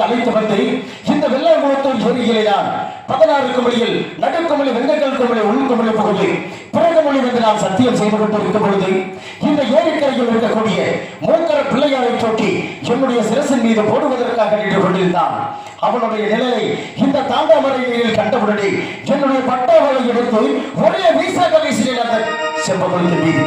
அழைத்து வந்து இந்த வெள்ளாங்குளத்தூர் ஏரியிலே நான் 16 குமளியில் நடுக்குமளி வெங்கக்கல் குமளி உள்குமளி புகுந்து பிறகு மொழி வந்து நான் சத்தியம் செய்து கொண்டிருக்கும் பொழுது இந்த ஏரிக்கரையில் இருக்கக்கூடிய மூக்கர பிள்ளையாரை தோட்டி என்னுடைய சிரசின் மீது போடுவதற்காக நின்று கொண்டிருந்தான். அவனுடைய நிலையை இந்த தாண்டாமரை நீரில் கண்டவுடனே என்னுடைய பட்டாவளை எடுத்து ஒரே வீசாக வீசினேன். அந்த செம்பகுளத்தின் மீது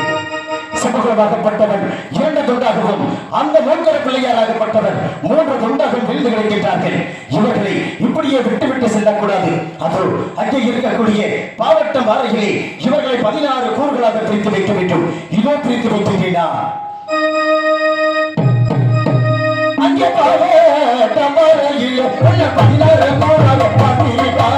செம்பகுளமாகப்பட்டவன் 2 துண்டாகவும் அந்த மூக்கர பிள்ளையாராகப்பட்டவன் 3 துண்டாகவும் விழுந்து கிடைக்கின்றார்கள். இவர்களை இப்படியே விட்டுவிட்டு செல்லக்கூடாது. அதோ அங்கே இருக்கக்கூடிய பாவட்டம் வாரைகளே இவர்களை 16 கூறுகளாக பிரித்து வைக்க வேண்டும். இதோ பிரித்து வைக்கிறீனா அங்கே பாவட்டம் வாரையில் 16 கூறாக பார்க்கிறீர்களா?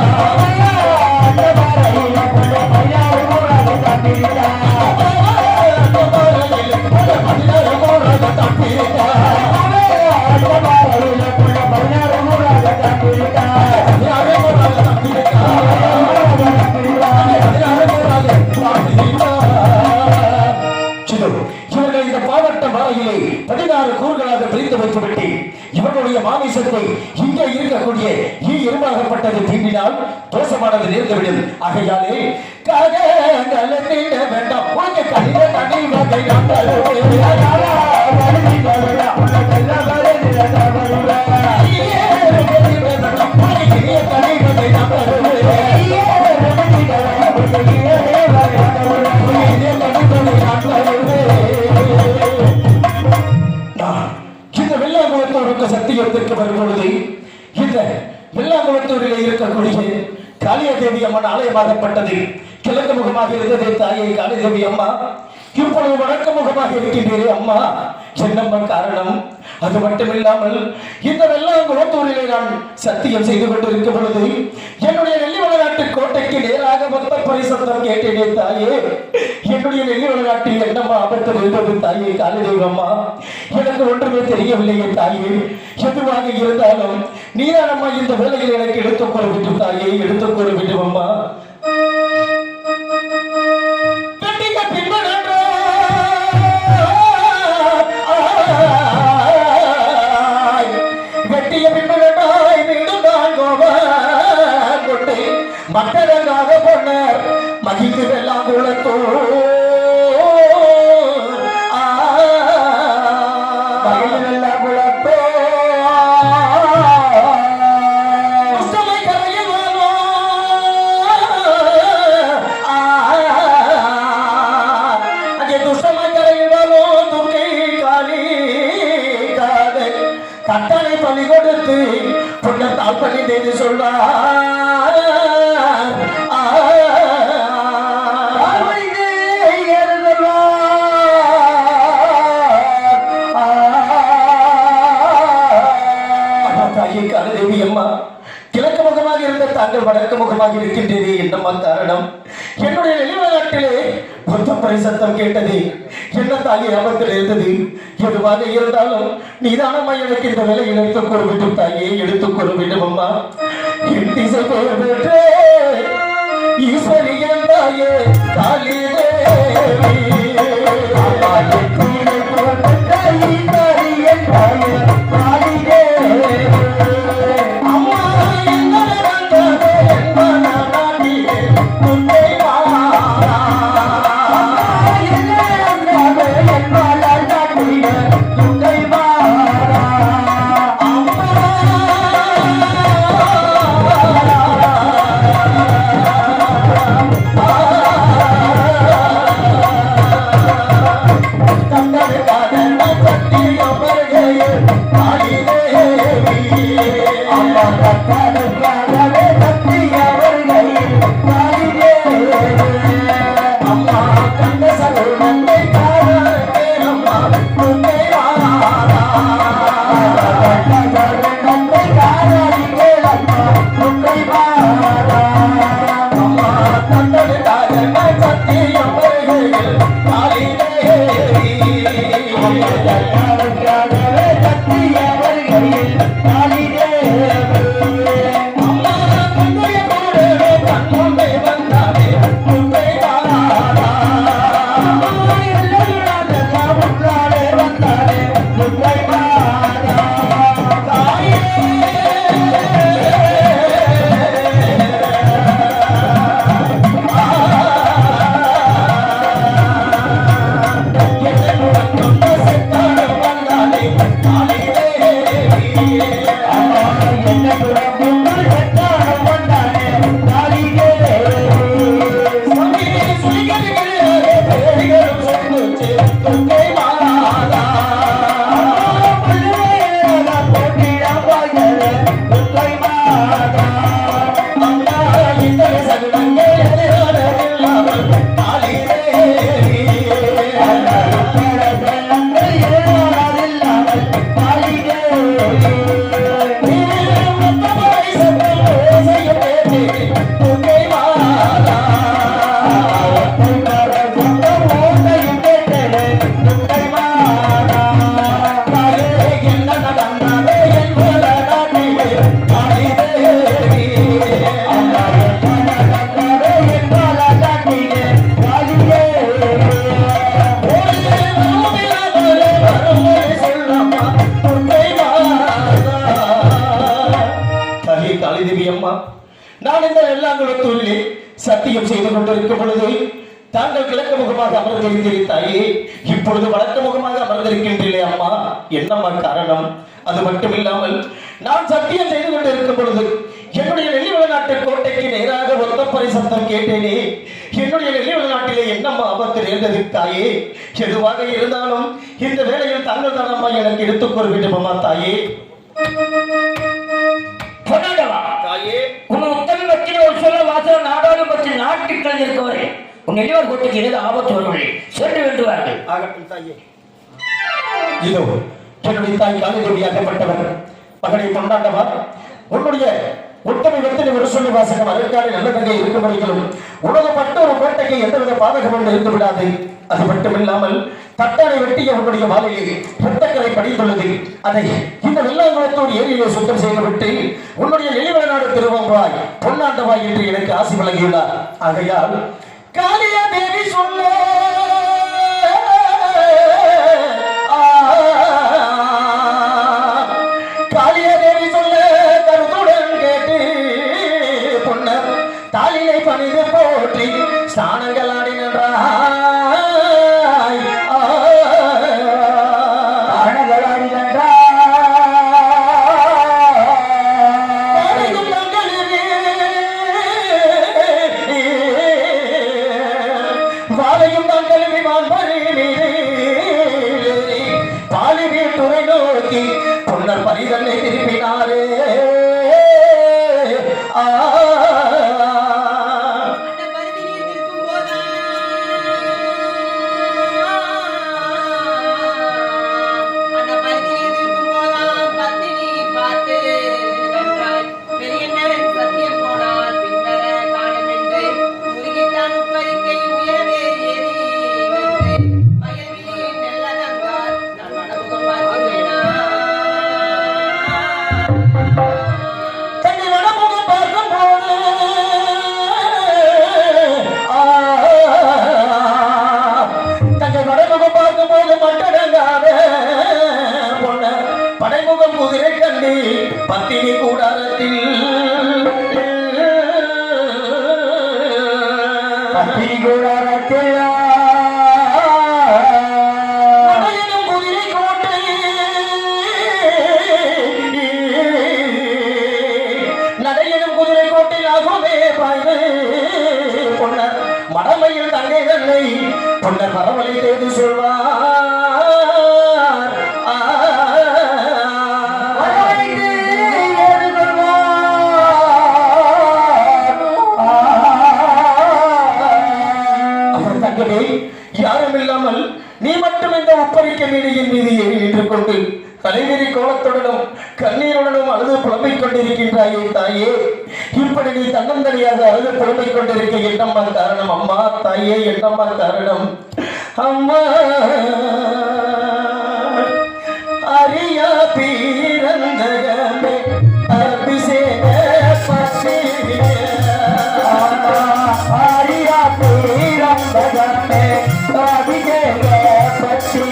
இவர்கள் இந்த பாவட்ட மலையிலே 16 கூறுகளாக பிரித்து வைத்துவிட்டு இவர்களுடைய மாமிசத்தை இங்கே இருக்கக்கூடிய எறும்பாகப்பட்டது தீண்டினால் தோஷமானது நேர்ந்துவிடும். ஆகையாலே வேண்டாம் உனக்கு கடித கடி வகை இந்த வெள்ளாங்குளத்தூருக்கு சத்தியத்திற்கு வரும்பொழுது இந்த வெள்ளாங்குளத்தூரிலே இருக்கக்கூடிய காளியதேவி அம்மன் ஆலயமாகப்பட்டது கிழக்கு முகமாக இருந்தது. தாயை காளிதேவி அம்மா இப்பொழுது வடக்கு முகமாக இருக்கின்றீரே அம்மா, என்னம்மா காரணம்? அது மட்டுமில்லாமல் இந்த வெள்ளாங்குளத்தூரிலே நான் சத்தியம் செய்து கொண்டிருக்கும் பொழுது என்னுடைய நெல்லிவளநாட்டு கோட்டைக்கு நேராக மொத்த பரிசத்தம் கேட்டேனே தாயே. என்னுடைய நெல்லிவளநாட்டில் என்னம்மா ஆபத்து இருந்தது தாயே காளிதேவி அம்மா? எனக்கு ஒன்றுமே தெரியவில்லையே தாயே. எதுவாக இருந்தாலும் நீதான் அம்மா இந்த வேலையில் எனக்கு எடுத்துக் கூற வேண்டும் தாயே, எடுத்துக் கூற வேண்டும் அம்மா. மக்களாக பொன்னர் மகிழ்ந்து வெள்ளாங்குளத்தூர் கட்டளை பலி கொடுத்து பொன்னத்தால் பலி தேடி சொல்வார். காளிதேவி அம்மா, கிழக்கு முகமாக இருந்த தாங்கள் வடக்கு முகமாக இருக்கின்றீரே, என்னம்மா காரணம்? என்னுடைய நெல்லிவளநாட்டிலே மொத்த பரிசத்தம் கேட்டது. என்ன தாயை ஆபத்தில் இருந்தது. எதுவாக இருந்தாலும் நீதானம்மா எனக்கு இந்த வேலையில் எடுத்துக் கொள்ள வேண்டும் தாயே, எடுத்துக் கொள்ள வேண்டும் அம்மா. என் திசை பெற்றே ஈஸ்வரியன் தாயே காளிதேவி Bye. நான் இந்த வெள்ளாங்குளத்தூரிலே சத்தியம் செய்து கொண்டிருக்கும் பொழுது தாங்கள் கிழக்கு முகமாக அமர்ந்திருந்தாயே, இப்பொழுது வடக்கு முகமாக அமர்ந்திருக்கின்றீர்களே அம்மா, என்னம்மா காரணம்? அது மட்டும் இல்லாமல் நான் சத்தியம் செய்து கொண்டிருக்கும் பொழுது என்னுடைய நெல்லிவள நாட்டு கோட்டைக்கு நேராக ஒத்தப்பறை சத்தம் கேட்டேனே, என்னுடைய நெல்லிவள நாட்டிலே என்னம்மா ஆபத்து நேர்ந்தது தாயே? எதுவாக இருந்தாலும் இந்த வேளையில் தாங்கள் தான் அம்மா எனக்கு எடுத்துக் கூற வேண்டுமா தாயே? தாயே, உன் உத்தரவு வச்சு ஒரு சொல்ல வாசல நாடாளுமன்ற நாட்டுக்கள் இருக்கவரே, உன் நெல்லிவார் கோட்டைக்கு ஏதாவது ஆபத்து வருவதை சென்று வேண்டுவார்கள். ஆகட்டும் தாயே. இதோ என்னுடைய தாய் காலிதேவியாக்கப்பட்டவர் மகனை கொண்டாண்டவா, உன்னுடைய உத்தமை வெத்தனை ஒரு சொல்லி வாசகம் அதற்கான நல்ல தங்கை இருக்கும் வரைக்கும் உலகப்பட்ட ஒரு கோட்டைக்கு எந்தவித பாதகம் இருந்து விடாது. அது மட்டுமில்லாமல் தட்டானை வெட்டிய உன்னுடைய வாழையை இரத்தக்கரை படித்துள்ளது. அதை இந்த வெள்ளாங்குளத்தூர் ஏரியிலே சுத்தம் செய்துவிட்டு உன்னுடைய நெல்லிவள நாடு திருவம்பாய் பொன்னாண்டவாய் என்று எனக்கு ஆசி வழங்கியுள்ளார். ஆகையால் காளியா தேவி சொல்ல காளியாதேவி சொல்ல கருத்துடன் கேட்டு பொன்னர் தாளிலை பணிந்து போற்றி ஸ்நானங்கள் ஆடி நின்றாய். வாழையும் தான் கல்வி மாண்பறி பாலி வீட்டுரை நோக்கி பொன்னர் பரிதனை திருப்பினாரே. படைமுகம் குதிரை கண்டு பத்தினி கூடாரத்தில் குதிரை கோட்டை நடையனும் குதிரை கோட்டை ஆகுமே பாய்வே பொன்னர் மடமையில் தங்கை தன்னை பொன்னர் பரவலை தேடி சொல்வார். யாரும் இல்லாமல் நீ மட்டும் இந்த ஒப்பரிக்க மீடியின் மீது ஏறி நின்று கொண்டு தலைவிரி கோலத்துடனும் கண்ணீருடனும் அழுது புலம்பிக் கொண்டிருக்கின்றாயே தாயே, இப்படி நீ தன்னந்தனியாக அழுது புலம்பிக் கொண்டிருக்க என்னம்மா காரணம் அம்மா? தாயே, என்னம்மா காரணம் அம்மா? அரியா பீரந்தகமே அபிஷேக அரியா பீரந்தகமே அபிஷேக பட்சி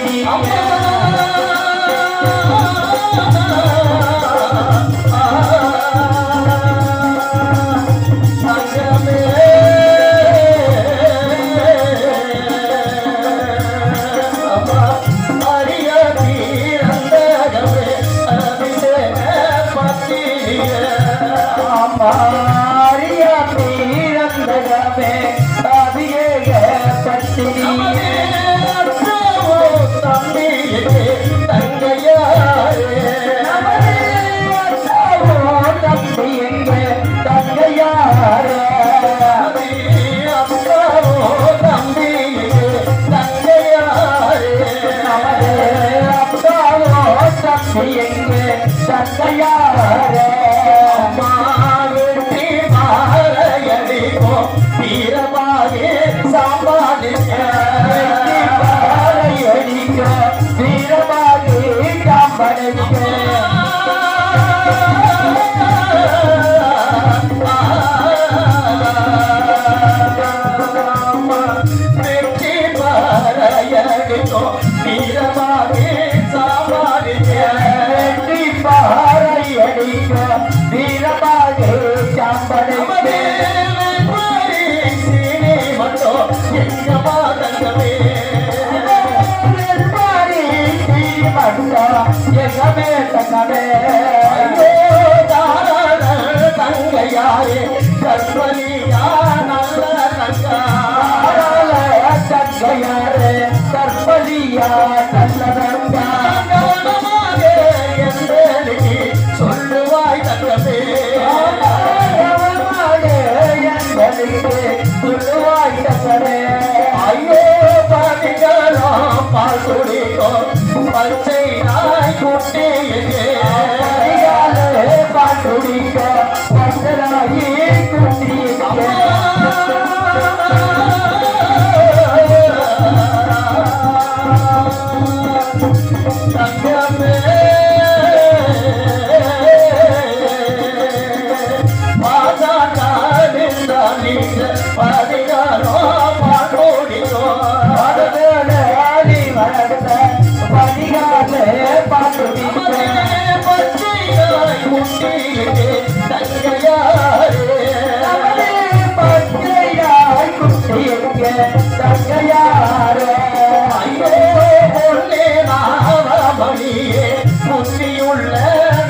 வீரபாகே சாம்பனை ஐயோ தாராள தங்கையாரே கற்பனியா நல்ல தங்காராள தங்கையாரே கற்பனியா நல்ல தங்கானமாக என்றே சொல்லுவாய் தங்கமே சொல்லுவாய் தங்கமே ஐயோ பாதிகளோ பால் குடிக்கோ பச்சை நாய் குட்டி பால் குடிக்கோ பச்சை நாய் குட்டி தங்கமே பாதிகளோ பால் குடிக்கோ புத்தியுள்ள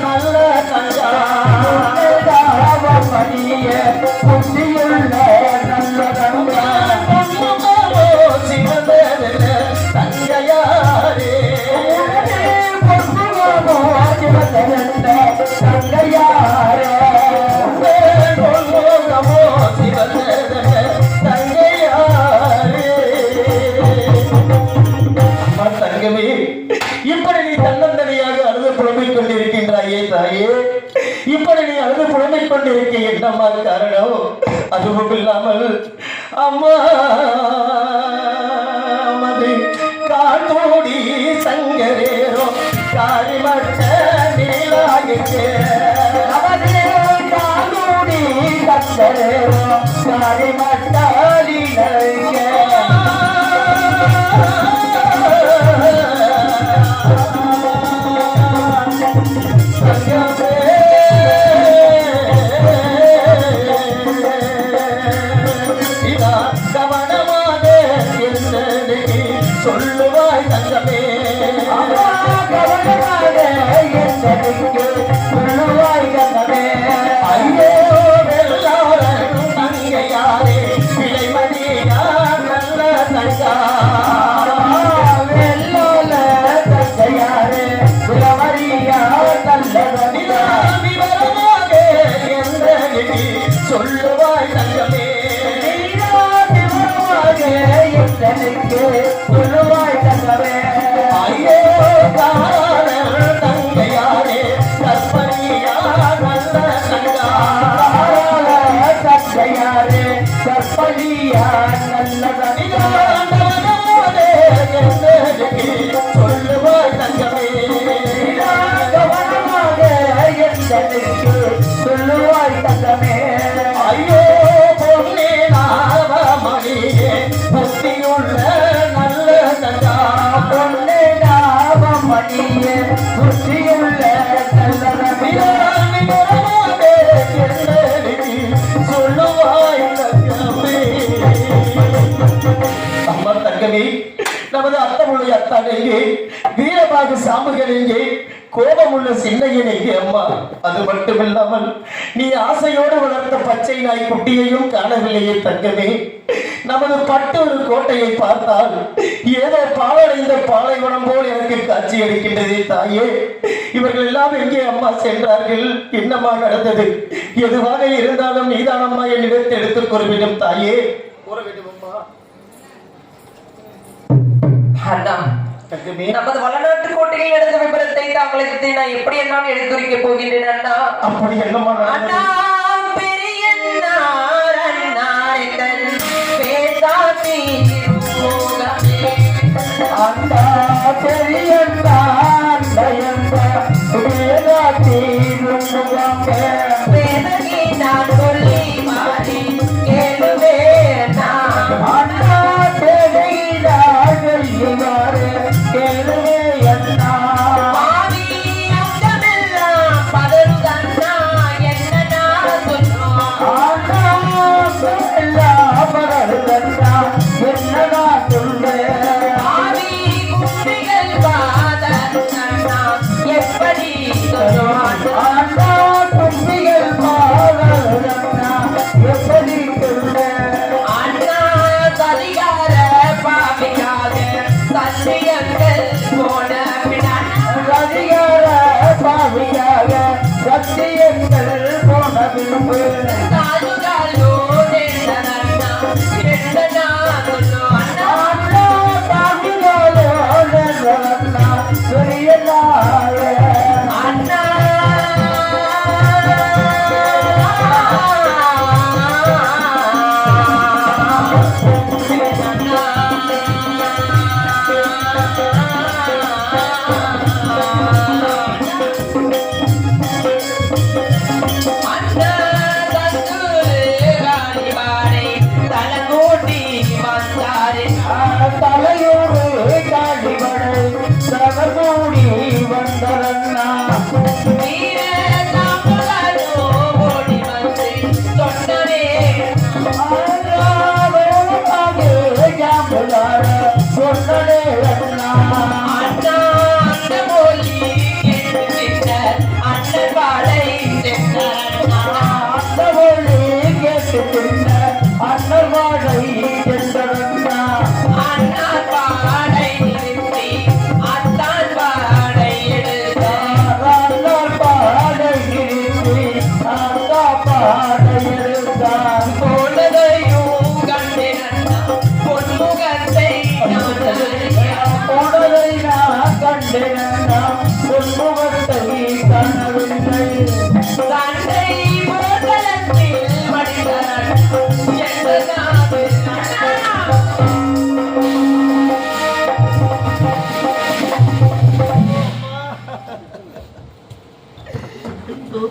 நல்ல தங்காமணியே புத்தியுள்ள நல்ல தங்கா சிவந்தேவன தங்கையாரே தங்கையாரே தங்கமே இப்படி நீ தன்னந்தனியாக அழுது புலம்பிக் கொண்டிருக்கின்றாயே தாயே இப்படி நீ அழுது புலம்பிக் கொண்டிருக்க என்னம்மா காரணம் அதுவும் இல்லாமல் அம்மா மது காத்தோடி சங்கரேரோ காரிமட்ட நீலாகிட்டே காத்தோடி சங்கரேரோ காரிமட்ட நீலாகிட்டே சொல்லுவாய் தங்கமே சொல்லுவாய் தங்கமே ஐயோ வெள்ளாளன் தங்கையாரே பிழைமணியா நல்ல தங்கா வெள்ளாள தங்கையாரே பிழைமணியா நல்ல விவரமாக என்ற சொல்லுவாய் தங்கமே சொல்லுவாய் தங்கமே ஐயோ தங்கையாரே கற்பனியா நல்ல தங்கா தங்கையாரே கற்பனியா நல்ல சொல்லுவாய் தங்கமே கவனமாக சொல்லுவாய் தங்கமே ஐயோ பொன்னே நாவமணியே புத்தியுள்ள நல்ல தங்கா பொன்னே நாவமணியே புத்தியுள்ள நல்ல சொல்லுவாய் தங்கமே அம்மா தங்கமே நமது அத்தமுடைய அத்தான் எங்கே வீரபாகு சாமுகள் எங்கே கோபமுள்ள சின்னையன் எங்கே அம்மா அது மட்டுமில்லாமல் நீ ஆசையோடு வளர்த்த பச்சை நாய் குட்டியையும் காணவில்லையே தங்கமே நமது பட்டூர் கோட்டையை பார்த்தால் ஏதோ பாழடைந்த பாலைவனம் போல் எனக்கு காட்சி அளிக்கின்றதே தாயே இவர்கள் எல்லாம் எங்கே அம்மா சென்றார்கள் என்னம்மா நடந்தது எதுவாக இருந்தாலும் நீதானம்மா என்னிடத்தை எடுத்துக் கூறவிடும் தாயே கூற வேண்டும் அம்மா அண்ணா நமது வளநாட்டு கோட்டையில் நடந்த விபரத்தை தாங்களுக்கு நான் எப்படி எல்லாம் எடுத்துரைக்க போகின்றேன் அண்ணா அப்படி என்னம்மா அண்ணா பெரியன்னார் அண்ணாரிதன் பேசாதி அண்ணா பெரியன்னார் பேசாதி வேதகி நான் சொல்லி மாறி கேளுவே அண்ணா பெரியார் சொல்லுவாரே கேளுவே அண்ணா பாவி அந்தமெல்லாம் பதறுதண்ணா என்ன நான் சொல்லுவோம் அண்ணா எல்லா பரதண்ணா என்னடா சொல்லே பாவி ஆவியாக சத்தியங்கள் போன பின்பு தலையோடு காடிவனை சகோடி வந்தரண்ணா சொன்னே அண்ணா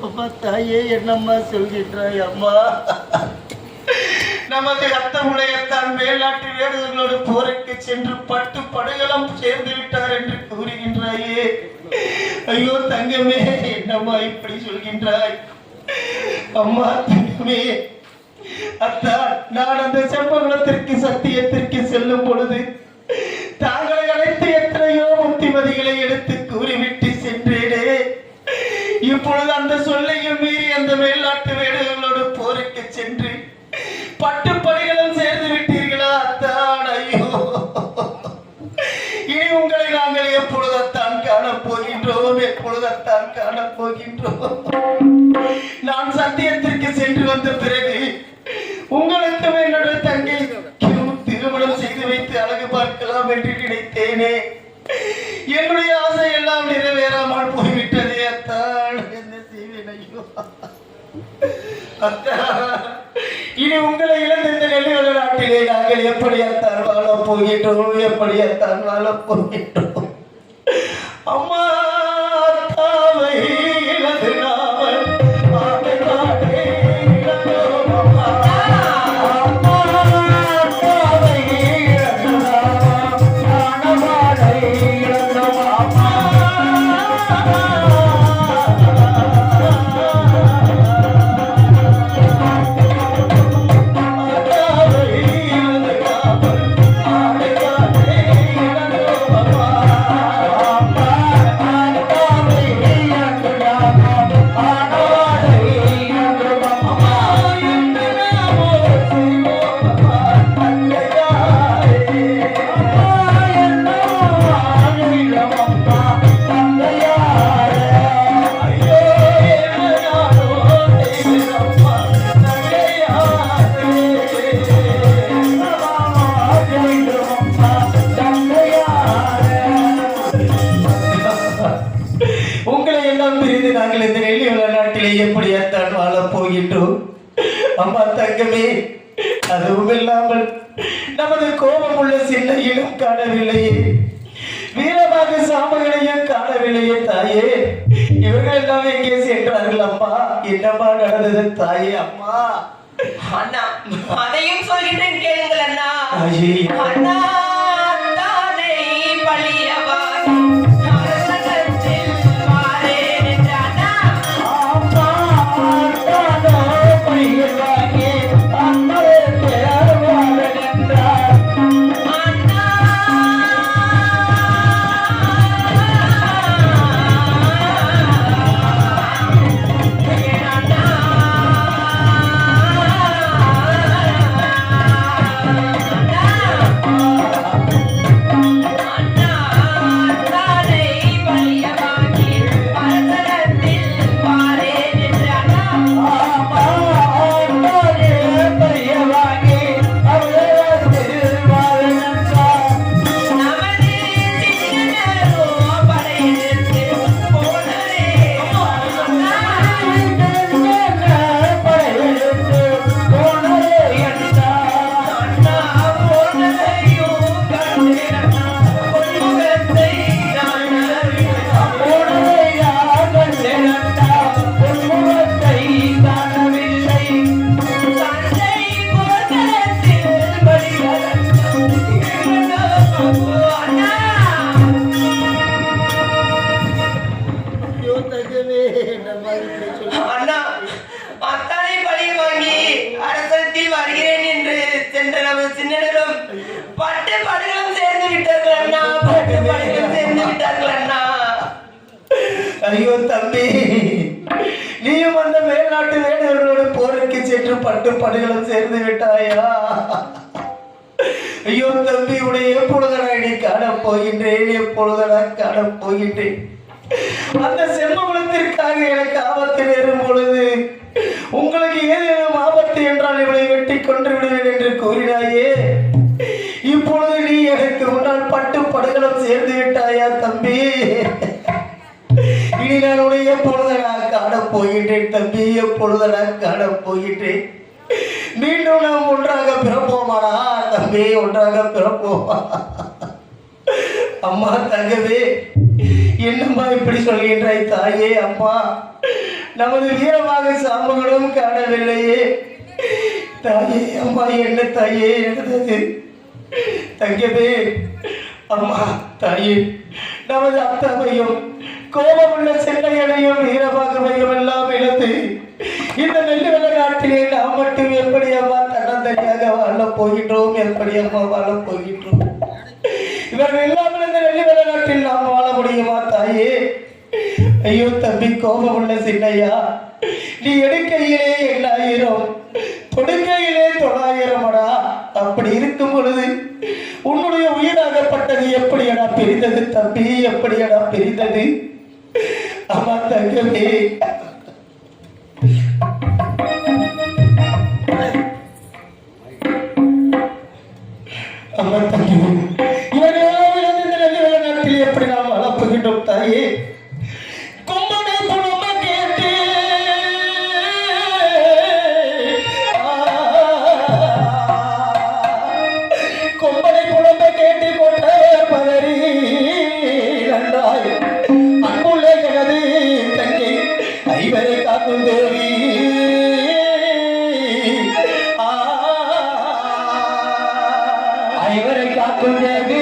அம்மா தாயே என்னம்மா சொல்கின்றாய் அம்மா? நமது அத்தமுடையத்தான் மேல்நாட்டு வேடுகளோடு போருக்கு சென்று பட்டு படுகளம் சேர்ந்து விட்டார் என்று கூறுகின்றாயே. ஐயோ தங்கமே, என்னம்மா இப்படி சொல்கின்றாய்? அம்மா தங்கமே, அத்தான் நான் அந்த செம்பகுளத்திற்கு சத்தியத்திற்கு செல்லும் பொழுது தாங்களை அழைத்து எத்தனையோ புத்திமதிகளை எடுத்து கூறிவிட்டு சென்றேனே. இப்பொழுது அந்த சொல்லையும் மீறி அந்த மேல்நாட்டு வேடுகளோடு போருக்கு சென்று பட்டுப்படிகளும் சேர்ந்து விட்டீர்களா அத்தான்? ஐயோ, இனி உங்களை நாங்கள் எப்பொழுதத்தான் காணப் போகின்றோம், எப்பொழுதத்தான் காணப் போகின்றோம்? நான் சத்தியத்திற்கு சென்று வந்த பிறகு உங்களுக்கு என்னுடைய தங்கை திருமணம் செய்து வைத்து அழகு பார்க்கலாம் என்று நினைத்தேனே. என்னுடைய ஆசை எல்லாம் நிறைவேறாமல் போய்விட்டதே அத்தான். என்ன செய்வேன்? ஐயோ அத்தான், இனி உங்களை இழந்த இந்த நெல்லிவள நாட்டிலே நாங்கள் எப்படியாத்தான் வாழப் போகின்றோம், எப்படியாத்தான் வாழப் போகின்றோம்? அம்மா தாவை இழந்து நாமல் நாங்கள் இந்த நெல்லிவள நாட்டிலே எப்படியாத்தான் வாழப் போகின்றோம்? அம்மா தங்கமே, அதுவும் இல்லாமல் நமது கோபம் உள்ள சின்னையிலும் காணவில்லையே, வீரமாக சாமகளையும் காணவில்லையே தாயே. இவர்கள் எல்லாம் எங்கே சென்றார்கள் அம்மா? என்னம்மா நடந்தது தாயே? அம்மா அண்ணா, அதையும் சொல்கின்றேன் கேளுங்கள் அண்ணா. அண்ணா தானை பழியவா அண்ணா அத்தானை பழிய வாங்கி அரசத்தில் வருகிறேன் என்று சென்ற நமது சின்னரும் பட்டு படுகளும் சேர்ந்து விட்டார்கள் அண்ணா. பட்டு படுகளும் சேர்ந்து விட்டார்கள் அண்ணா. ஐயோ தம்பி, நீயும் அந்த மேல்நாட்டு வேடுகளோடு போருக்கு சென்று பட்டு படுகளும் சேர்ந்து விட்டாயா? ஐயோ தம்பி, உடைய எப்பொழுதடா இனி காணப் போகின்றேன், எப்பொழுதடா காணப் போகின்றேன்? அந்த செம்மகுலத்திற்காக எனக்கு ஆபத்து நேரும் பொழுது உங்களுக்கு ஏதேனும் ஆபத்து என்றால் இவளை வெட்டி கொன்று விடுவேன் என்று கூறினாயே. இப்பொழுது நீ எனக்கு முன்னால் பட்டு படுகளும் சேர்ந்து விட்டாயா தம்பி? இனி நான் உடைய எப்பொழுதடா காணப் போகின்றேன் தம்பி, எப்பொழுதடா காணப் போகின்றேன்? மீண்டும் நாம் ஒன்றாக பிறப்போமாடா தம்பி, ஒன்றாக பிறப்போமா? அம்மா தங்கவே, என்னம்மா இப்படி சொல்கின்றாய் தாயே? அம்மா, நமது வீரமாக சாம்பங்களும் காணவில்லையே தாயே. அம்மா, என்ன தாயே எழுந்தது? தங்கவே, அம்மா தாயே, நமது அத்தாவையும் கோபமுள்ள சென்னையனையும் வீரபாகவையும் எல்லாம் இழந்து இந்த நெல்லு நாட்டிலே நாம் மட்டும் எப்படி அம்மா தன்னந்தனியாக வாழப் போகின்றோம்? எப்படி அம்மா வாழப் போகின்றோம்? இவர்கள் இல்லாமல் இந்த நெல்லு நாட்டில் நாம் வாழ முடியுமா தாயே? ஐயோ தம்பி, கோபமுள்ள சின்னையா, நீ எடுக்கையிலே 8000, தொடுக்கையிலே 900. அப்படி இருக்கும் பொழுது உன்னுடைய உயிராகப்பட்டது எப்படியடா பிரிந்தது தம்பி, எப்படியடா பிரிந்தது? அம்மா தங்கமே, அம்மா தங்கமே, இவர்கள் நாட்டில் எப்படி நாம் வளர்ப்புகின்றோம் தாயே? கொம்பனை புலம்ப கேட்டு கொம்பனை புலம்ப கேட்டு கொண்ட பதறி நன்றாய் அன்புள்ள எனது தங்கை ஐவரை காக்கும் தேவி. ஐவரை காக்கும் தேவி.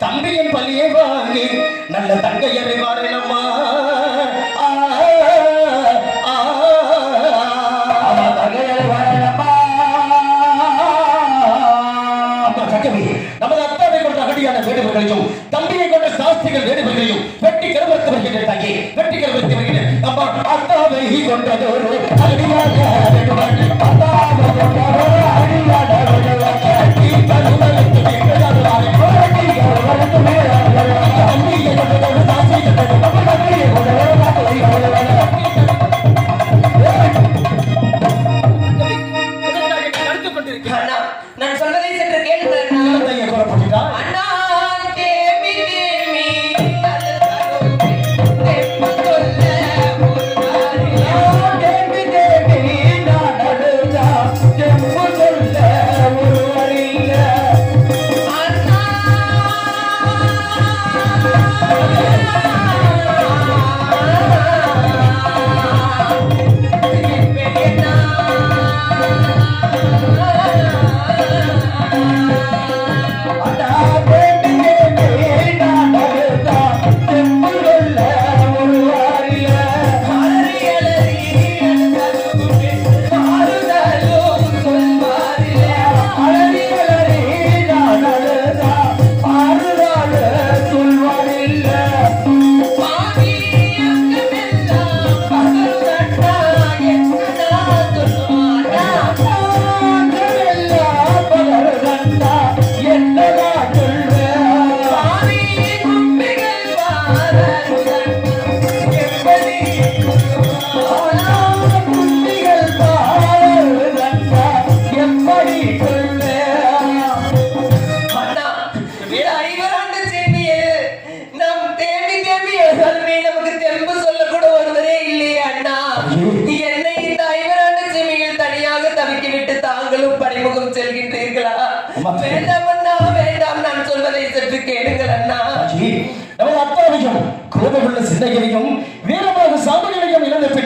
தம்பியின் பள்ளியை வாங்கி நல்ல தங்கையரை வாரேனம்மா. நமது அத்தாவை கொண்ட அகடியான வேடுவர்களையும் தம்பியை கொண்ட சாஸ்திரிகள் வேடுவர்களையும் வெட்டி கருவறுத்து வருகின்ற தாயே, வெட்டி கருவறுத்து வருகின்ற அம்மா அத்தாவை கொண்டதொரு அகடியாக நான் சொல்வதை சற்று கேளுங்கள் அண்ணா. தேமி தேமி தேமி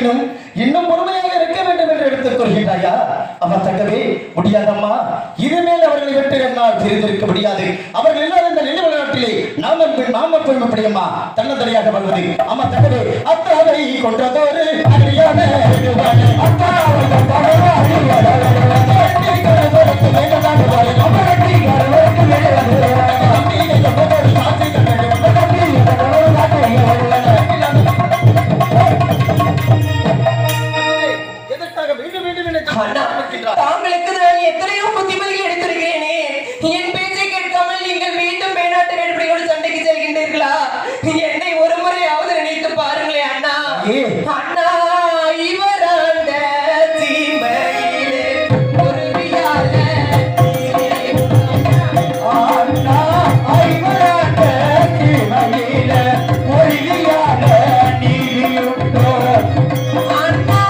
இருப்பினும் இன்னும் பொறுமையாக இருக்க வேண்டும் என்று எடுத்துக் கொள்கின்றாயா? அம்மா தங்கவே முடியாதம்மா. இனிமேல் அவர்களை விட்டு என்னால் பிரிந்திருக்க முடியாது. அவர்கள் இல்லாத இந்த நில விளையாட்டிலே நாம பெருமைப்படியம்மா தன்னந்தனியாக வருவது. அம்மா தங்கவே அத்தாவை கொன்றதோரு அறியாத தாங்களுக்கு நான் எத்தனையோ புத்திமதிகள் எடுத்திருக்கிறேனே, என் பேச்சை கேட்காமல் நீங்கள் மீண்டும் மேனாட்டு வேடுபடியோடு சண்டைக்கு செல்கின்றீர்களா? என்னை ஒரு முறையாவது நினைத்து பாருங்களேன் அண்ணா. அண்ணா இவராண்ட தீமையிலே ஒரு வியாழ அண்ணா இவராண்ட தீமையிலே ஒரு வியாழ நீதியுண்டோ அண்ணா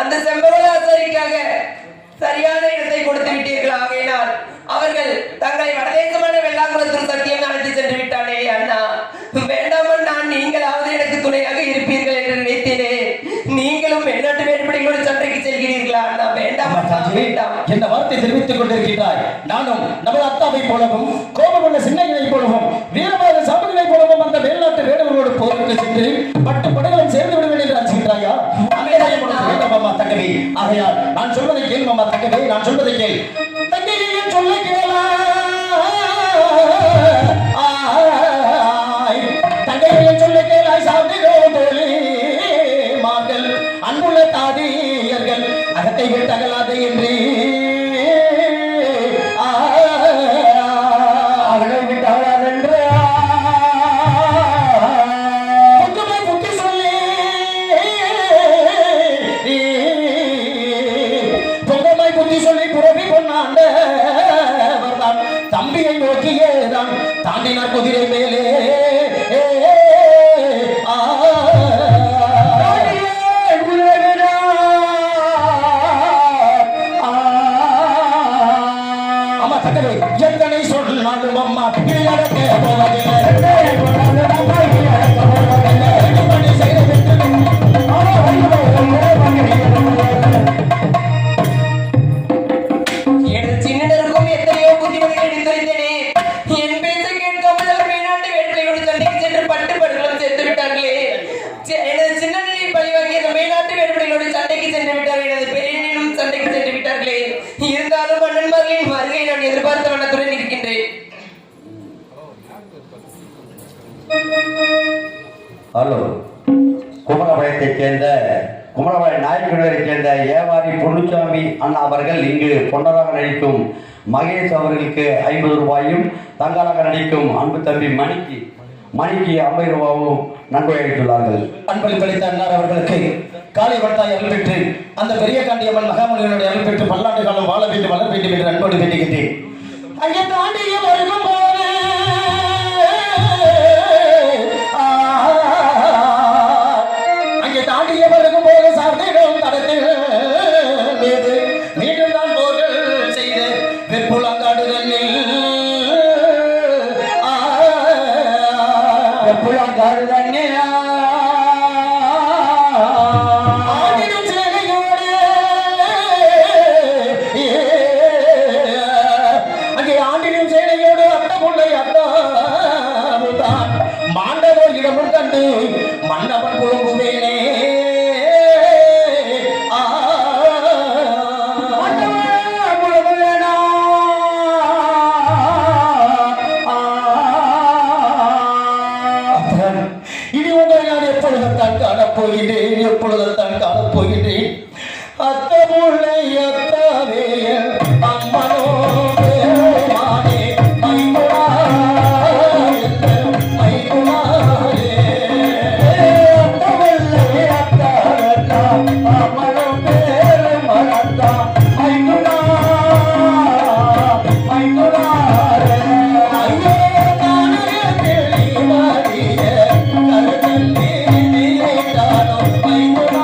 அந்த செம்பவளாசாரிக்காக சரியான இடத்தை கொடுத்து விட்டீர்கள். ஆகையினால் அவர்கள் தங்களை வடதேசமான வெள்ளாங்குளத்தூர் சத்தியம் அழைத்து சென்று விட்டானே அண்ணா. வேண்டாம் அண்ணா, நீங்களாவது எனக்கு துணையாக இருப்பீர்கள் என்று நினைத்தேனே. நீங்களும் வெளிநாட்டு வேறுபடிகளோடு சண்டைக்கு செல்கிறீர்களா அண்ணா? வேண்டாம் வேண்டாம். என்ன வார்த்தை தெரிவித்துக் கொண்டிருக்கிறாய்? நானும் நமது அத்தாவை போலவும் கோபமுள்ள சின்னங்களை போலவும் வீரமாக சாமிகளை போலவும் அந்த வெளிநாட்டு வேடுகளோடு போருக்கு சென்று பட்டு படைகளும் சேர்ந்து விடுவேன் என்று அஞ்சுகின்றாயா? வேண்டாம் தங்கவே. ஆகையால் நான் சொல்வதை கேள் மாமா தங்கவே, நான் சொல்வதை கேள். தங்கையை சொல்ல கேளா தங்கையை சொல்ல கேளாய் சாப்பிடுகிறோ தோழி மார்கள் அன்புள்ள தாதியர்கள் அகத்தை விட்டகலாது என்று அவளை விட்டகலாது என்று புத்தி சொல்லி பொங்கமாய் புத்தி சொல்லி புறவி கொண்டாண்ட தம்பியை நோக்கியேதான் தாண்டினார் குதிரை மேலே. அம்மா தங்கவே எத்தனை சொன்னாலும் அம்மா இழக்க போவதில்லை. எனது சின்னனருக்கும் எத்தனையோ புத்திமதிகள் எடுத்துரைத்தேனே. என் பேச்சை கேட்காமல் அவர் வெளிநாட்டு வேட்டையோடு சண்டைக்கு சென்று பட்டு படுகளும் சேர்த்து விட்டார்களே. எனது சின்னனை பழிவாங்கி அந்த வெளிநாட்டு வேட்டையோடு சண்டைக்கு சென்று விட்டார்கள். எனது பெரியனும் சண்டைக்கு சென்று விட்டார்களே. இருந்தாலும் அண்ணன்மார்களின் வருகை நான் எதிர்பார்த்த வண்ணத்துடன் இருக்கின்றேன். ஹலோ, குமரபாளையத்தைச் சேர்ந்த குமரபாளையம் நாயக்கனூரைச் சேர்ந்த ஏவாரி பொன்னுச்சாமி அண்ணா அவர்கள் இங்கு பொன்னராக நடிக்கும் மகேஷ் அவர்களுக்கு 50 ரூபாயும், தங்கராக நடிக்கும் அன்பு தம்பி மணிக்கு 50 ரூபாயும் நன்கொடை அளித்துள்ளார்கள். அன்பளிப்பளித்த அன்னார் அவர்களுக்கு காலை வட்டாய் அருள் பெற்று அந்த பெரிய காண்டியம்மன் மகாமுனிகளுடைய அருள் பெற்று பல்லாண்டு காலம் வாழ வேண்டும் வளர வேண்டும் என்று அன்போடு வேண்டுகின்றேன். அங்கே தாண்டிய வருகும் போது அங்கே தாண்டிய வருகும் போது சார்ந்திடும் தடத்தில் மீது மீண்டும் தான் போர்கள் செய்து வெப்புலாங்காடுதலில் வெப்புலாங்காடுதலில் எப்பொழுதுதான் காணப்போகின்றேன், எப்பொழுதுதான் காணப்போகின்றேன். அத்தமுள்ளை அத்தாவே அம்மனோ பெருமானே மைகுணா மைகுணாரே அத்தமுள்ளை அத்தாவத்தா அம்மனோ பெருமானத்தா மைகுணா மைகுணாரே ஐயோ தானே தெளிவாடிய கருத்தன்னே நீதானோ மைகுணா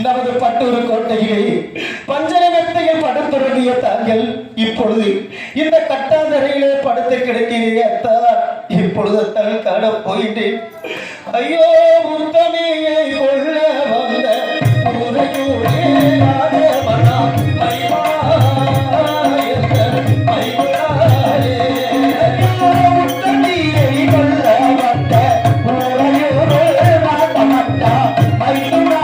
நமது பட்டூர் கோட்டையிலே பஞ்சநகத்தையில் படுத்துறங்கிய தாங்கள் இப்பொழுது இந்த கட்டாந்தரையிலே படுத்து கிடக்கிறீங்க அத்தா. இப்பொழுது தான் காண போயிட்டேன். ஐயோ முத்தமையை கொள்ள வந்த உரையூரே ராஜமனா மைகுணாரே முத்தமையை கொள்ள வந்த உரையூரே ராஜமனா மைகுணா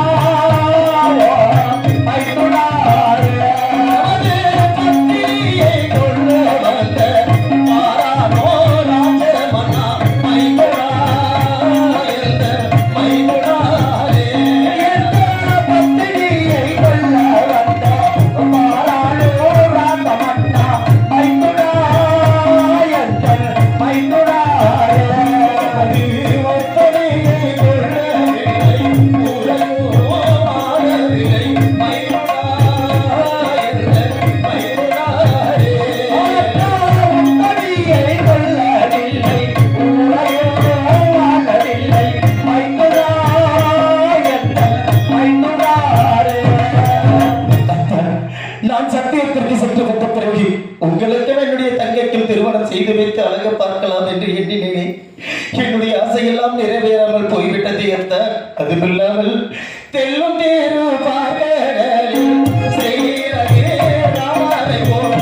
நான் சத்தியத்திற்கு சென்று வந்த பிறகு உங்களுக்கு என்னுடைய தங்கைக்கும் திருமணம் செய்து வைத்து அழக பார்க்கலாம் என்று எண்ணினேன். என்னுடைய ஆசையெல்லாம் நிறைவேறாமல் போய்விட்டது அத்தா. அதுமில்லாமல் தெல்லும் தேரு பார்க்கடலில் ஸ்ரீரகே ராமரை போல்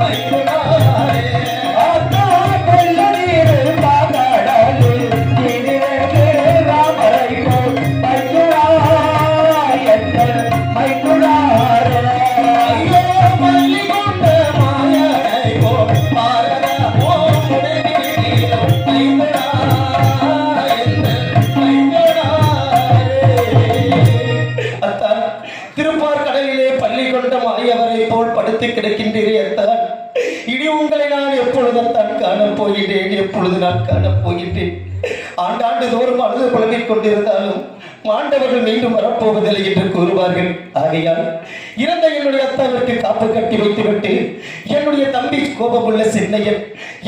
மைகுணாரே அத்தா தெல்ல நீரு பார்க்கடலில் ஸ்ரீரகே ராமரை போல் மைகுணாரே ஐயோ பள்ளி கொண்ட மாயனை போ பாரத போ அத்தான் திருப்பார் கடலிலே பள்ளி கொண்ட மாயவரை போல் படுத்து கிடக்கின்றீரே அத்தான். இனி உங்களை நான் எப்பொழுதுதான் காணப் போகின்றேன், எப்பொழுது நான் காணப் போகின்றேன். ஆண்டாண்டு தோறும் அழுது புலம்பிக் கொண்டிருந்தாலும் மாண்டவர்கள் மீண்டும் வரப்போவதில்லை என்று கூறுவார்கள். ஆகையால் இறந்த என்னுடைய அத்தாவிற்கு காப்பு கட்டி வைத்துவிட்டு என்னுடைய தம்பி கோபமுள்ள சின்னையன்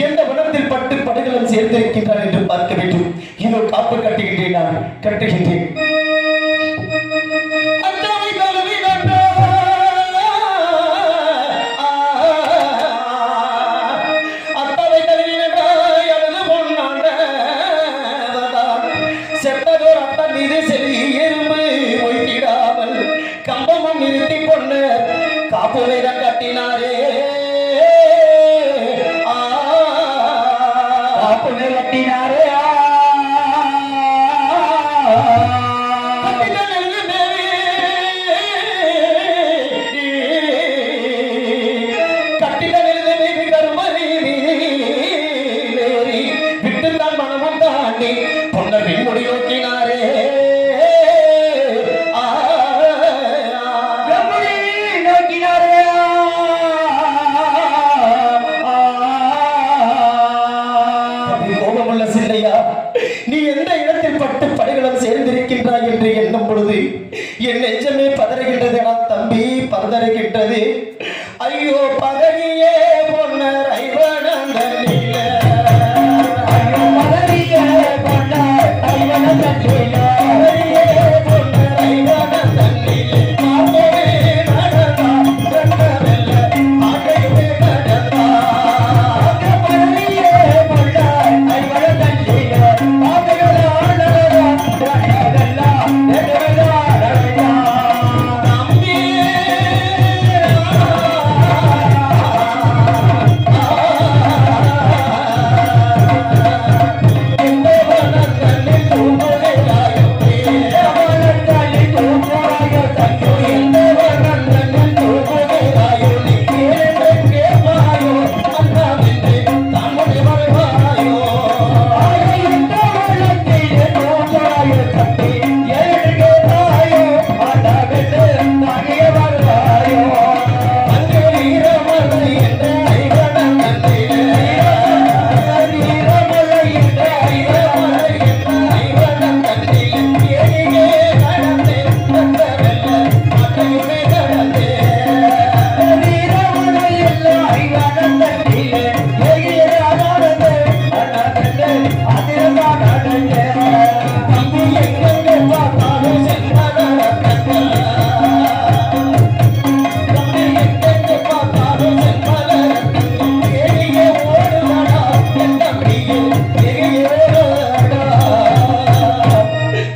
எந்த வனத்தில் பட்டு படுகளம் சேர்ந்திருக்கின்றான் என்று பார்க்க வேண்டும். இதோ காப்பு கட்டுகின்றேன், நான் கட்டுகின்றேன். செட்டதோர் அத்தன் மீது செல்லி எறும்பு ஒய்த்திடாமல் கம்பமும் நிறுத்தி கொண்டு காப்பு வேதம் கட்டினாரே. காப்பு கட்டினாரே என் நெஞ்சமே பதறுகின்றதடா தம்பி, பதறுகின்றது. ஐயோ பதறியே பொன்னர் ஐவனந்தனில, ஐயோ பதறியே பொன்னர் ஐவனந்தனில, பதறியே பொன்னர் ஐவனந்தனில, மாமோவே நடந்தா கண்டவெல்ல ஆகையுமே கடந்தா, பதறியே பொன்னர் ஐவனந்தனில, ஆகையுமே ஆண்டவரா கண்டவெல்லாம் நெடுவெல்லா நடந்தா.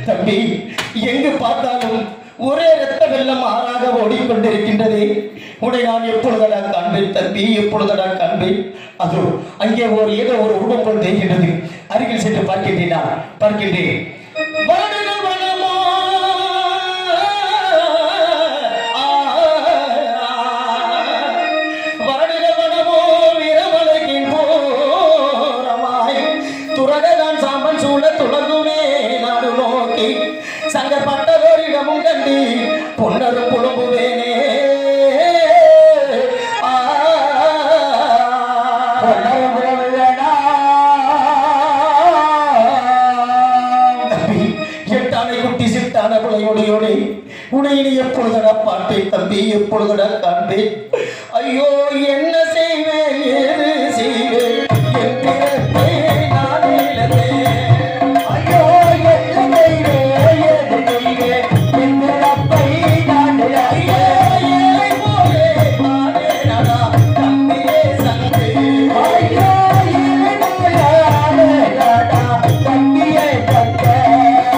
தம்பி எங்கு பார்த்தாலும் ஒரே இரத்த வெள்ளம் ஆறாக ஓடிக்கொண்டிருக்கின்றது. உன்னை நான் எப்பொழுதடா காண்பேன் தம்பி, எப்பொழுதடா காண்பேன்? அதோ அங்கே ஏதோ ஒரு உருவம் போல் தெரிகின்றது. அருகில் சென்று பார்க்கின்றேனா? பார்க்கின்றேன். வருடங்கள் வனமோ வருடங்கள் வனமோ வீரமலையின் போரமாய் துறகதான் சாம்பல் சூழ துளங்குமே நாடு நோக்கி சங்கப்பட்டதோரிடமும் கண்டு பொன்னரும் புலம்புவேனே. எட்டானை குட்டி சிட்டான பிள்ளையோடையோடு உன்னை நீ எப்பொழுதடா பார்ப்பேன் தம்பி, எப்பொழுதடா காண்பேன்? ஐயோ என்ன செய்வேன், ஏது செய்வேன், என் பிறப்பை நான் இழந்தேன். ஐயோ என்ன செய்வேன், ஏது செய்வேன், என் பிறப்பை நான் இழந்தேன். ஏழை போலே ஆனேனடா தம்பியே சங்கு. ஐயோ ஏழை போலே ஆனேனடா தம்பியே சங்கு.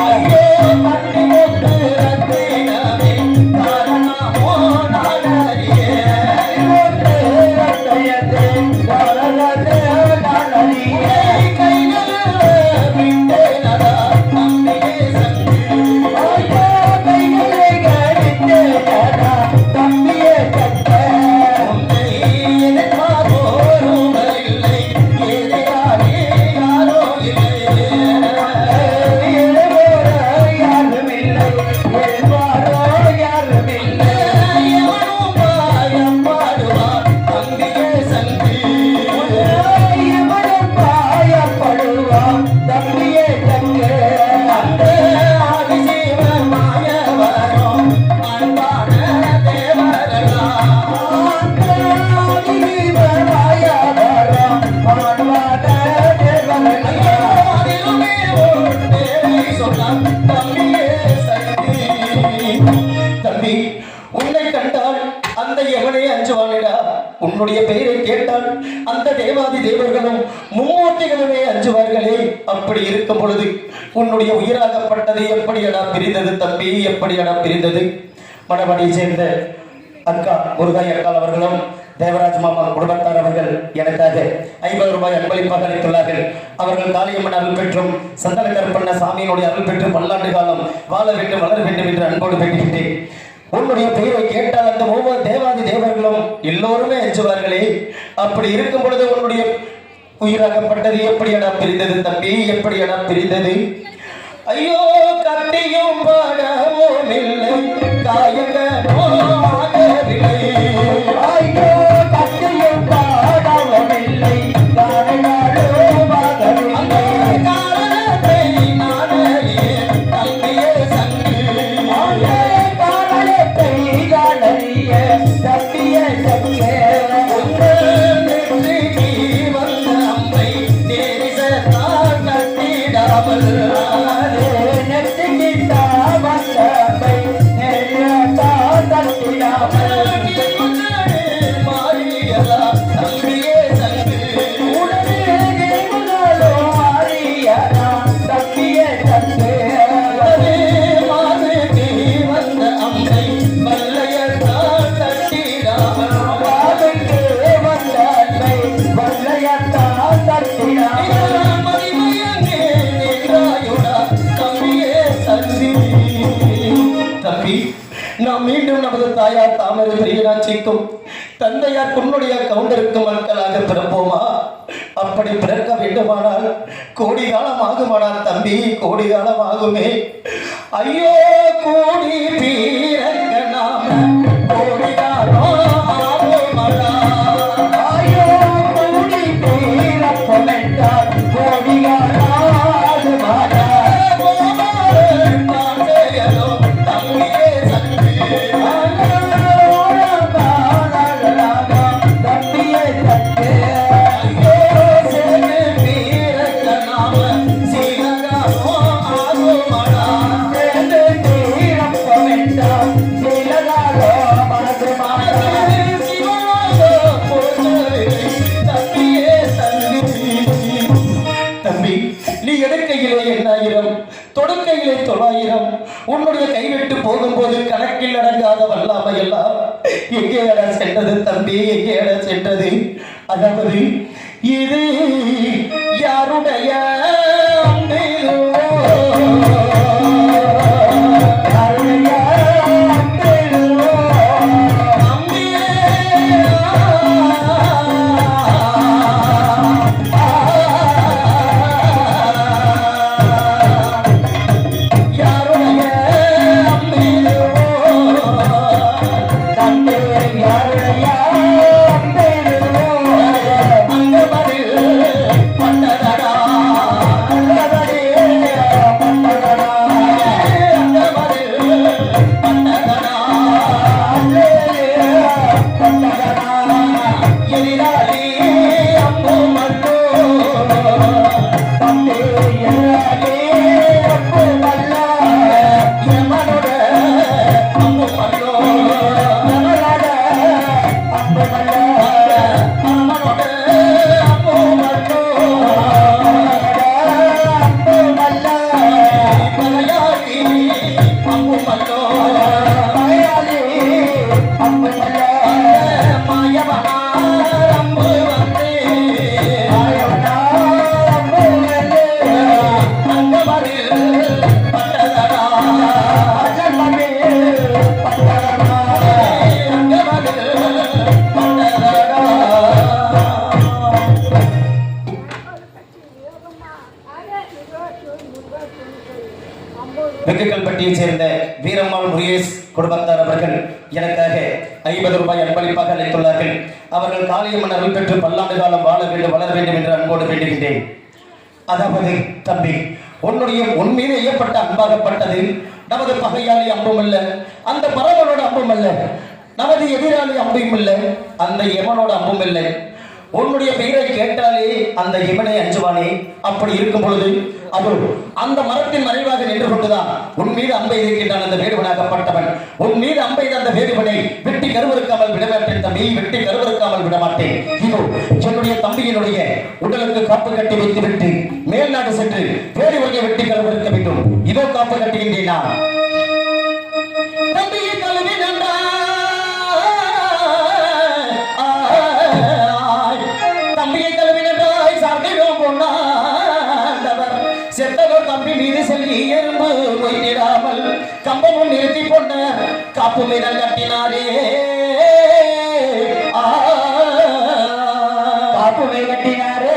ஐயோ கண்ணி ஒன்று ரத்தினமே காரணமோ நான் அறியேன். ஒன்று ரத்தியதே காரணத்தே நான் அறியேன். கைகளை விட்டேனடா தம்பியே சங்கு. ஐயோ கைகளை விட்டேனடா தம்பியே சங்கு. உன்னை எனக்காக ஒருவர் இல்லை, எதிராளி யாரோ இல்லை. தம்பி உன்னை கண்டால் அந்த எவனே அஞ்சுவானேடா. உன்னுடைய பெயரை கேட்டால் அந்த தேவாதி தேவர்களும் மும்மூர்த்திகளுமே அஞ்சுவார்களே. அப்படி இருக்கும் பொழுது உன்னுடைய உயிராகப்பட்டது எப்படியடா பிரிந்தது தம்பி, எப்படியடா பிரிந்தது? மணவடியை சேர்ந்த அக்கா முருகாய் அக்கால் அவர்களும் தேவராஜ் மாமா குடும்பத்தார் அவர்கள் எனக்காக 50 ரூபாய் அன்பளிப்பாக அளித்துள்ளார்கள். அவர்கள் காளியம்மன் அருள் பெற்றும் சந்தன கருப்பண்ண சாமியினுடைய அருள் பெற்று பல்லாண்டு காலம் வாழ வேண்டும், வளர வேண்டும் என்று அன்போடு வேண்டுகின்றேன். உன்னுடைய பெயரை கேட்டால் அந்த ஒவ்வொரு தேவாதி தேவர்களும் எல்லோருமே அஞ்சுவார்களே. அப்படி இருக்கும் பொழுது உன்னுடைய உயிராகப்பட்டது எப்படியடா பிரிந்தது தம்பி, எப்படியடா பிரிந்தது? ஐயோ கத்தியும் பாடவும் இல்லை, காயங்களோ ஆகவில்லை. ஐயோ கத்தியும் பாடவும் இல்லை, காயங்களோ ஆகவில்லை. காரணத்தை நானே தம்பியே சங்கு. நாம் மீண்டும் நமது தாயார் தாமரை பெரியனாட்சிக்கும் தந்தையார் பொன்னுடைய கவுண்டருக்கும் மக்களாக பிறப்போமா? அப்படி பிறக்க வேண்டுமானால் கோடி காலம் ஆகுமானால் தம்பி, கோடி காலம் ஆகுமே. ஐயோ கோடி பிறக்க நாம கோடி காலம் ஆகுமாடா. ஐயோ கோடி பிறக்க கோடி காலம் ஆகுமாடா. தொடுக்கையிலே 900, உன்னுடைய கைவிட்டு போகும்போது கணக்கில் அடங்காத வல்லாமை எல்லாம் எங்கே அட சென்றது தம்பி, எங்கே அட சென்றது? அதாவது இது யாருடைய வெங்கக்கல்பட்டியைச் சேர்ந்த வீரம்மாள் முருகேஷ் குடும்பத்தார் அவர்கள் எனக்காக 50 ரூபாய் அன்பளிப்பாக அளித்துள்ளார்கள். அவர்கள் காளியம்மன் அருள் பெற்று பல்லாண்டு காலம் வாழ வேண்டும், வளர வேண்டும் என்று அன்போடு வேண்டுகின்றேன். அதாவது தம்பி, உன் மீது ஏற்பட்ட அன்பாகப்பட்டது நமது பகையாளி அம்பும் அல்ல, அந்த பரவனோட அம்பும் அல்ல, நமது எதிராளி அம்பும் இல்லை, அந்த யமனோட அம்பும் இல்லை. உன்னுடைய பெயரை கேட்டாலே அந்த இவனை அஞ்சுவானே. அப்படி இருக்கும் பொழுது அதோ அந்த மரத்தின் மறைவாக நின்று கொண்டுதான் உன் மீது அம்பை இருக்கின்றான் அந்த வேடுவனாகப்பட்டவன். உன் மீது அம்பை அந்த வேடுவனை வெட்டி கருவறுக்காமல் விடமாட்டேன் தம்பி, வெட்டி கருவறுக்காமல் விடமாட்டேன். இதோ என்னுடைய தம்பியினுடைய உடலுக்கு காப்பு கட்டி வைத்து விட்டு மேல்நாடு சென்று வேடு வகையை வெட்டி கருவறுக்க வேண்டும். இதோ காப்பு கட்டுகின்றேன் நான். தம்பியை கல்வி நன்றா தம்பி மீது செல்லி எறும்பு மொய்திடாமல் கம்பமும் நிறுத்தி கொண்ட காப்பு மீதல் கட்டினாரே. காப்பு மே கட்டினாரே.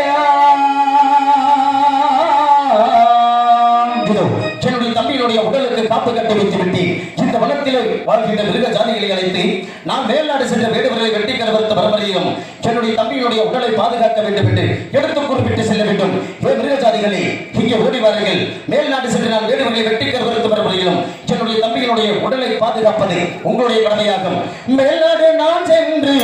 என்னுடைய தம்பியினுடைய உடலுக்கு காப்பு கட்டி வைத்து விட்டு இந்த வனத்திலே வாழ்கின்ற மிருக ஜாதிகளை அழைத்து நான் மேல்நாடு சென்ற வேடுவர்களை வெட்டி கலவரத்த பரம்பரையும் என்னுடைய தம்பியினுடைய உடலை பாதுகாக்க வேண்டும் என்று எடுத்து குறிப்பிட்டு செல்ல வேண்டும். மிருக ஜாதிகளை இங்கே ஓடி வாருங்கள். மேல்நாடு சென்று நான் வேடுவர்களை வெட்டி கலவரத்த பரம்பரையிலும் என்னுடைய தம்பியினுடைய உடலை பாதுகாப்பது உங்களுடைய கடமையாகும். மேல்நாடு நான் சென்று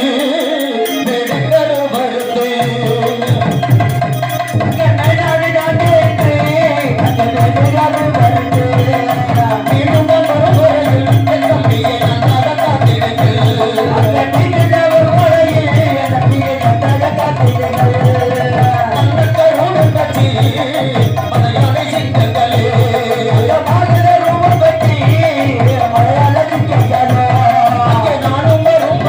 நானும் வரும்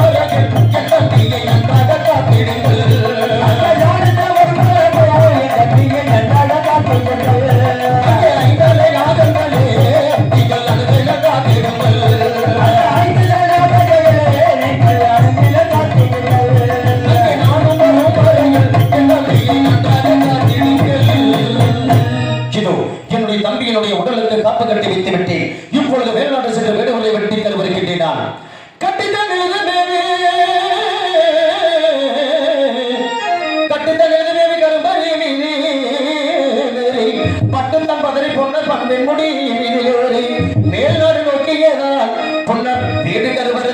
முன்னர் தேடு கருவறை